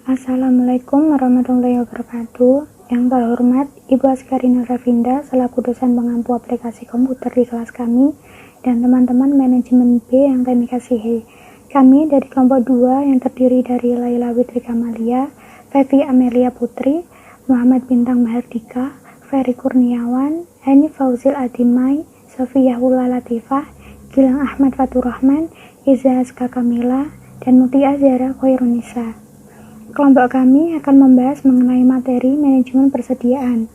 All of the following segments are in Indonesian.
Assalamualaikum warahmatullahi wabarakatuh. Yang terhormat Ibu Askarina Ravinda selaku dosen pengampu aplikasi komputer di kelas kami dan teman-teman manajemen B yang kami kasihi. Kami dari kelompok 2 yang terdiri dari Laila Witri Kamalia, Fevi Amelia Putri, Muhammad Bintang Mahardika, Ferry Kurniawan, Hani Fauzil Adimai, Sofiyah Hula Latifah, Gilang Ahmad Faturrahman, Iza Azka Kamila, dan Mutia Zahra Khairunisa. Kelompok kami akan membahas mengenai materi manajemen persediaan.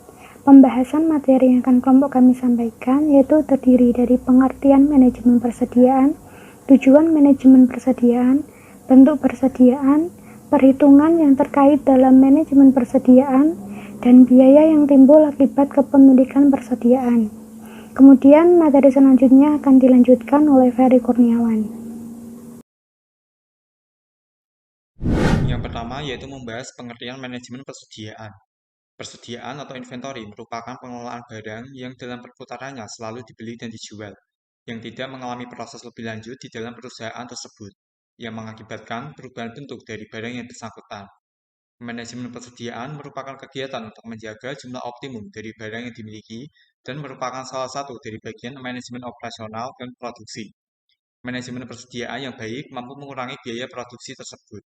Pembahasan materi yang akan kelompok kami sampaikan yaitu terdiri dari pengertian manajemen persediaan, tujuan manajemen persediaan, bentuk persediaan, perhitungan yang terkait dalam manajemen persediaan, dan biaya yang timbul akibat kepemilikan persediaan. Kemudian materi selanjutnya akan dilanjutkan oleh Ferry Kurniawan. Yang pertama yaitu membahas pengertian manajemen persediaan. Persediaan atau inventory merupakan pengelolaan barang yang dalam perputarannya selalu dibeli dan dijual, yang tidak mengalami proses lebih lanjut di dalam perusahaan tersebut, yang mengakibatkan perubahan bentuk dari barang yang bersangkutan. Manajemen persediaan merupakan kegiatan untuk menjaga jumlah optimum dari barang yang dimiliki dan merupakan salah satu dari bagian manajemen operasional dan produksi. Manajemen persediaan yang baik mampu mengurangi biaya produksi tersebut.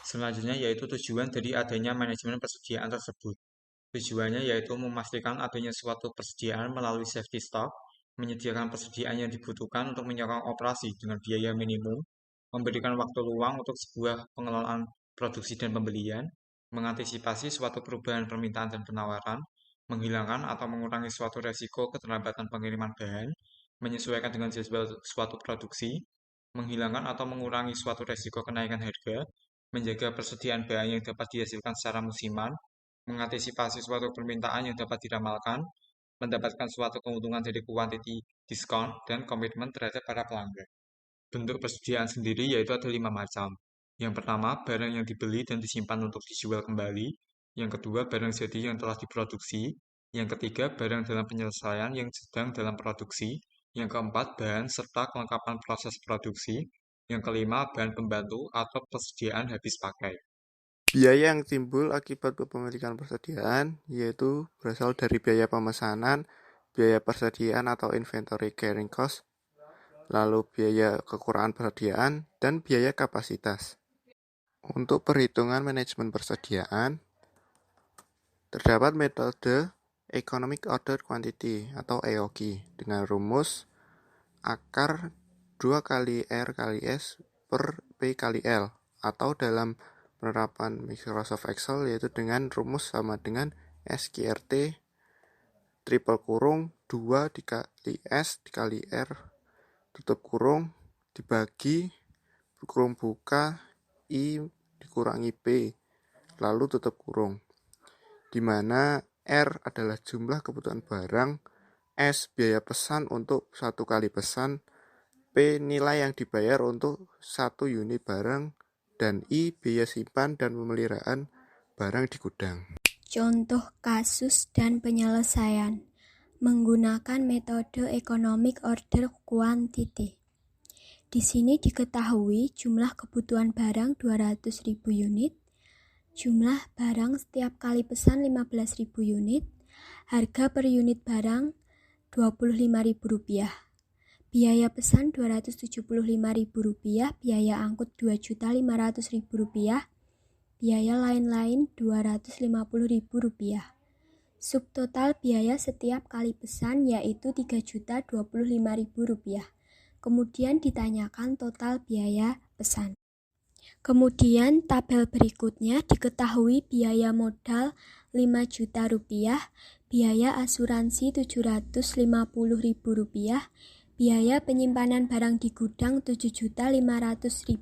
Selanjutnya yaitu tujuan dari adanya manajemen persediaan tersebut. Tujuannya yaitu memastikan adanya suatu persediaan melalui safety stock, menyediakan persediaan yang dibutuhkan untuk menyokong operasi dengan biaya minimum, memberikan waktu luang untuk sebuah pengelolaan produksi dan pembelian, mengantisipasi suatu perubahan permintaan dan penawaran, menghilangkan atau mengurangi suatu resiko keterlambatan pengiriman bahan, menyesuaikan dengan jadwal suatu produksi, menghilangkan atau mengurangi suatu resiko kenaikan harga, menjaga persediaan bahan yang dapat dihasilkan secara musiman, mengantisipasi suatu permintaan yang dapat diramalkan, mendapatkan suatu keuntungan dari kuantiti diskon, dan komitmen terhadap para pelanggan. Bentuk persediaan sendiri yaitu ada 5 macam. Yang pertama, barang yang dibeli dan disimpan untuk dijual kembali. Yang kedua, barang jadi yang telah diproduksi. Yang ketiga, barang dalam penyelesaian yang sedang dalam produksi. Yang keempat, bahan serta kelengkapan proses produksi. Yang kelima, bahan pembantu atau persediaan habis pakai. Biaya yang timbul akibat kepemilikan persediaan yaitu berasal dari biaya pemesanan, biaya persediaan atau inventory carrying cost, lalu biaya kekurangan persediaan, dan biaya kapasitas. Untuk perhitungan manajemen persediaan, terdapat metode Economic Order Quantity atau EOQ dengan rumus akar 2 kali R kali S per P kali L, atau dalam penerapan Microsoft Excel yaitu dengan rumus sama dengan SQRT triple kurung 2 dikali S dikali R tutup kurung dibagi kurung buka I dikurangi P lalu tutup kurung, di mana R adalah jumlah kebutuhan barang, S biaya pesan untuk satu kali pesan, P nilai yang dibayar untuk satu unit barang, dan I biaya simpan dan pemeliharaan barang di gudang. Contoh kasus dan penyelesaian menggunakan metode Economic Order Quantity. Di sini diketahui jumlah kebutuhan barang 200.000 unit, jumlah barang setiap kali pesan 15.000 unit, harga per unit barang Rp25.000, biaya pesan Rp275.000, biaya angkut Rp2.500.000, biaya lain-lain Rp250.000. Subtotal biaya setiap kali pesan yaitu Rp3.025.000. Kemudian ditanyakan total biaya pesan. Kemudian tabel berikutnya diketahui biaya modal Rp5 juta, biaya asuransi Rp750.000, biaya penyimpanan barang di gudang Rp7.500.000,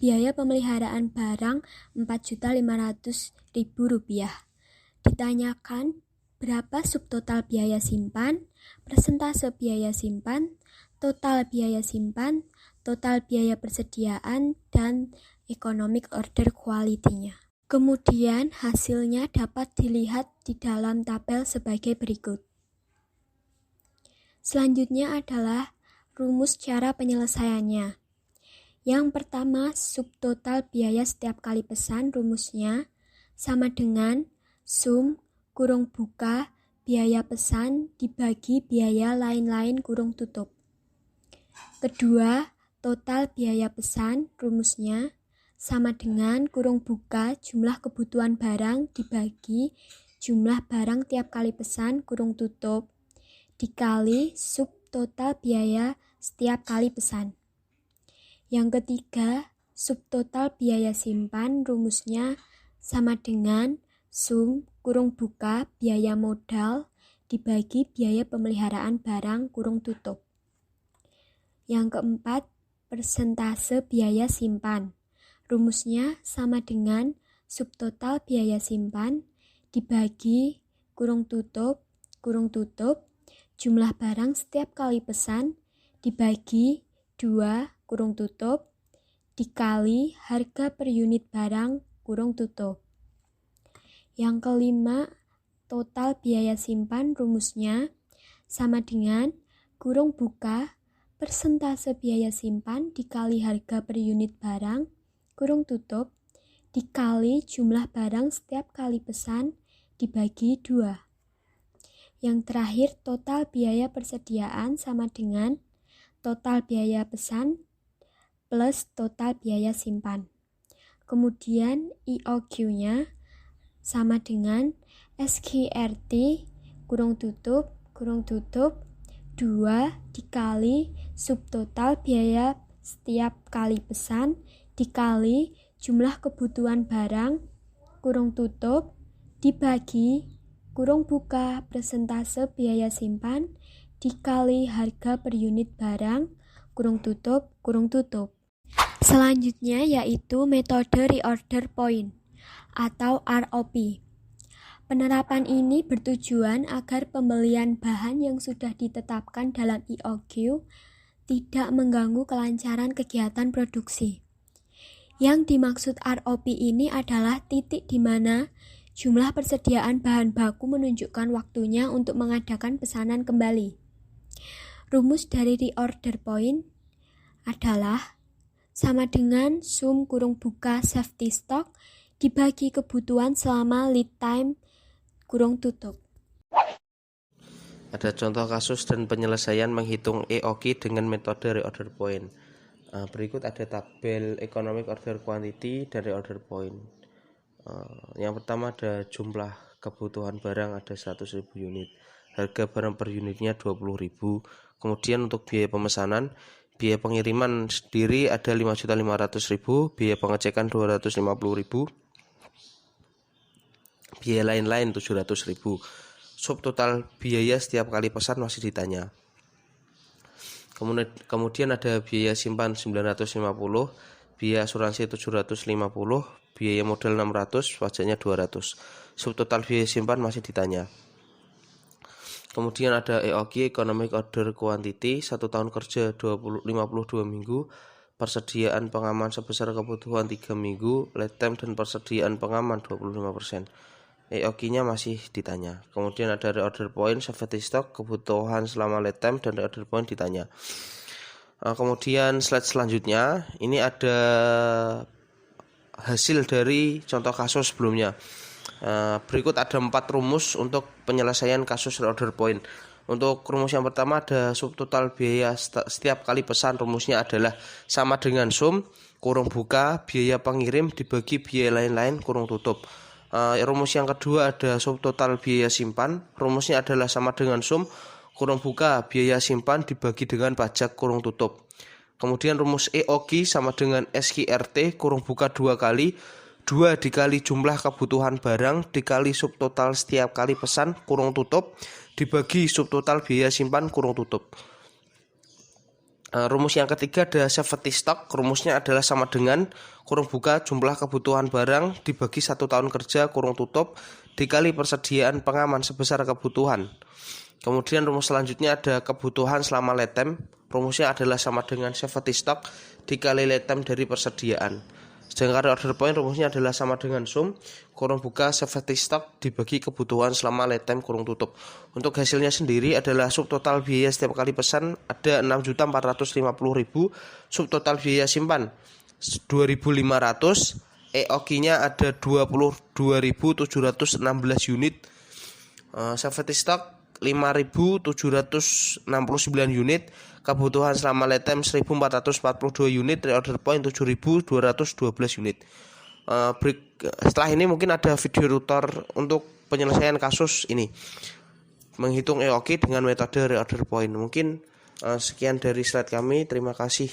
biaya pemeliharaan barang Rp4.500.000. Ditanyakan berapa subtotal biaya simpan, persentase biaya simpan, total biaya simpan, total biaya persediaan, dan economic order quality-nya. Kemudian hasilnya dapat dilihat di dalam tabel sebagai berikut. Selanjutnya adalah rumus cara penyelesaiannya. Yang pertama, subtotal biaya setiap kali pesan, rumusnya sama dengan sum kurung buka biaya pesan dibagi biaya lain-lain kurung tutup. Kedua, total biaya pesan, rumusnya sama dengan kurung buka jumlah kebutuhan barang dibagi jumlah barang tiap kali pesan kurung tutup dikali subtotal biaya setiap kali pesan. Yang ketiga, subtotal biaya simpan, rumusnya sama dengan sum kurung buka biaya modal dibagi biaya pemeliharaan barang kurung tutup. Yang keempat, persentase biaya simpan. Rumusnya sama dengan subtotal biaya simpan dibagi kurung tutup jumlah barang setiap kali pesan dibagi 2 kurung tutup dikali harga per unit barang kurung tutup. Yang kelima, total biaya simpan, rumusnya sama dengan kurung buka persentase biaya simpan dikali harga per unit barang kurung tutup dikali jumlah barang setiap kali pesan dibagi 2. Yang terakhir, total biaya persediaan sama dengan total biaya pesan plus total biaya simpan. Kemudian IOQ-nya sama dengan SQRT kurung tutup 2 dikali subtotal biaya setiap kali pesan dikali jumlah kebutuhan barang kurung tutup dibagi kurung buka persentase biaya simpan dikali harga per unit barang kurung tutup. Selanjutnya yaitu metode reorder point atau ROP. Penerapan ini bertujuan agar pembelian bahan yang sudah ditetapkan dalam IOQ tidak mengganggu kelancaran kegiatan produksi. Yang dimaksud ROP ini adalah titik di mana jumlah persediaan bahan baku menunjukkan waktunya untuk mengadakan pesanan kembali. Rumus dari reorder point adalah sama dengan sum kurung buka safety stock dibagi kebutuhan selama lead time kurung tutup. Ada contoh kasus dan penyelesaian menghitung EOQ dengan metode reorder point. Berikut ada tabel economic order quantity dan reorder point. Yang pertama ada jumlah kebutuhan barang ada 100.000 unit. Harga barang per unitnya 20.000. Kemudian untuk biaya pemesanan, biaya pengiriman sendiri ada 5.500.000, biaya pengecekan 250.000, biaya lain-lain 700.000. Subtotal biaya setiap kali pesan masih ditanya. Kemudian ada biaya simpan 950, biaya asuransi 750, biaya modal 600, pajaknya 200. Subtotal biaya simpan masih ditanya. Kemudian ada EOQ Economic Order Quantity 1 tahun kerja 52 minggu, persediaan pengaman sebesar kebutuhan 3 minggu, lead time dan persediaan pengaman 25%. EOQ-nya masih ditanya. Kemudian ada reorder point, safety stock, kebutuhan selama lead time dan reorder point ditanya. Kemudian slide selanjutnya, ini ada hasil dari contoh kasus sebelumnya. Berikut ada 4 rumus untuk penyelesaian kasus reorder point. Untuk rumus yang pertama ada subtotal biaya setiap kali pesan, rumusnya adalah sama dengan sum kurung buka biaya pengirim dibagi biaya lain-lain kurung tutup. Rumus yang kedua ada subtotal biaya simpan, rumusnya adalah sama dengan sum kurung buka biaya simpan dibagi dengan pajak kurung tutup. Kemudian rumus EOQ sama dengan SQRT kurung buka 2 kali 2 dikali jumlah kebutuhan barang dikali subtotal setiap kali pesan kurung tutup dibagi subtotal biaya simpan kurung tutup. Rumus yang ketiga ada safety stock, rumusnya adalah sama dengan kurung buka jumlah kebutuhan barang dibagi 1 tahun kerja kurung tutup dikali persediaan pengaman sebesar kebutuhan. Kemudian rumus selanjutnya ada kebutuhan selama lead time, rumusnya adalah sama dengan safety stock dikali lead time dari persediaan. Sedangkan reorder point rumusnya adalah sama dengan sum kurung buka safety stock dibagi kebutuhan selama lead time kurung tutup. Untuk hasilnya sendiri adalah subtotal biaya setiap kali pesan ada 6.450.000, subtotal biaya simpan 2.500, EOQ-nya ada 22.716 unit, safety stock 5.769 unit, kebutuhan selama lead time 1.442 unit, reorder point 7.212 unit. Setelah ini mungkin ada video tutor untuk penyelesaian kasus ini, menghitung EOQ dengan metode reorder point. Mungkin sekian dari slide kami, terima kasih.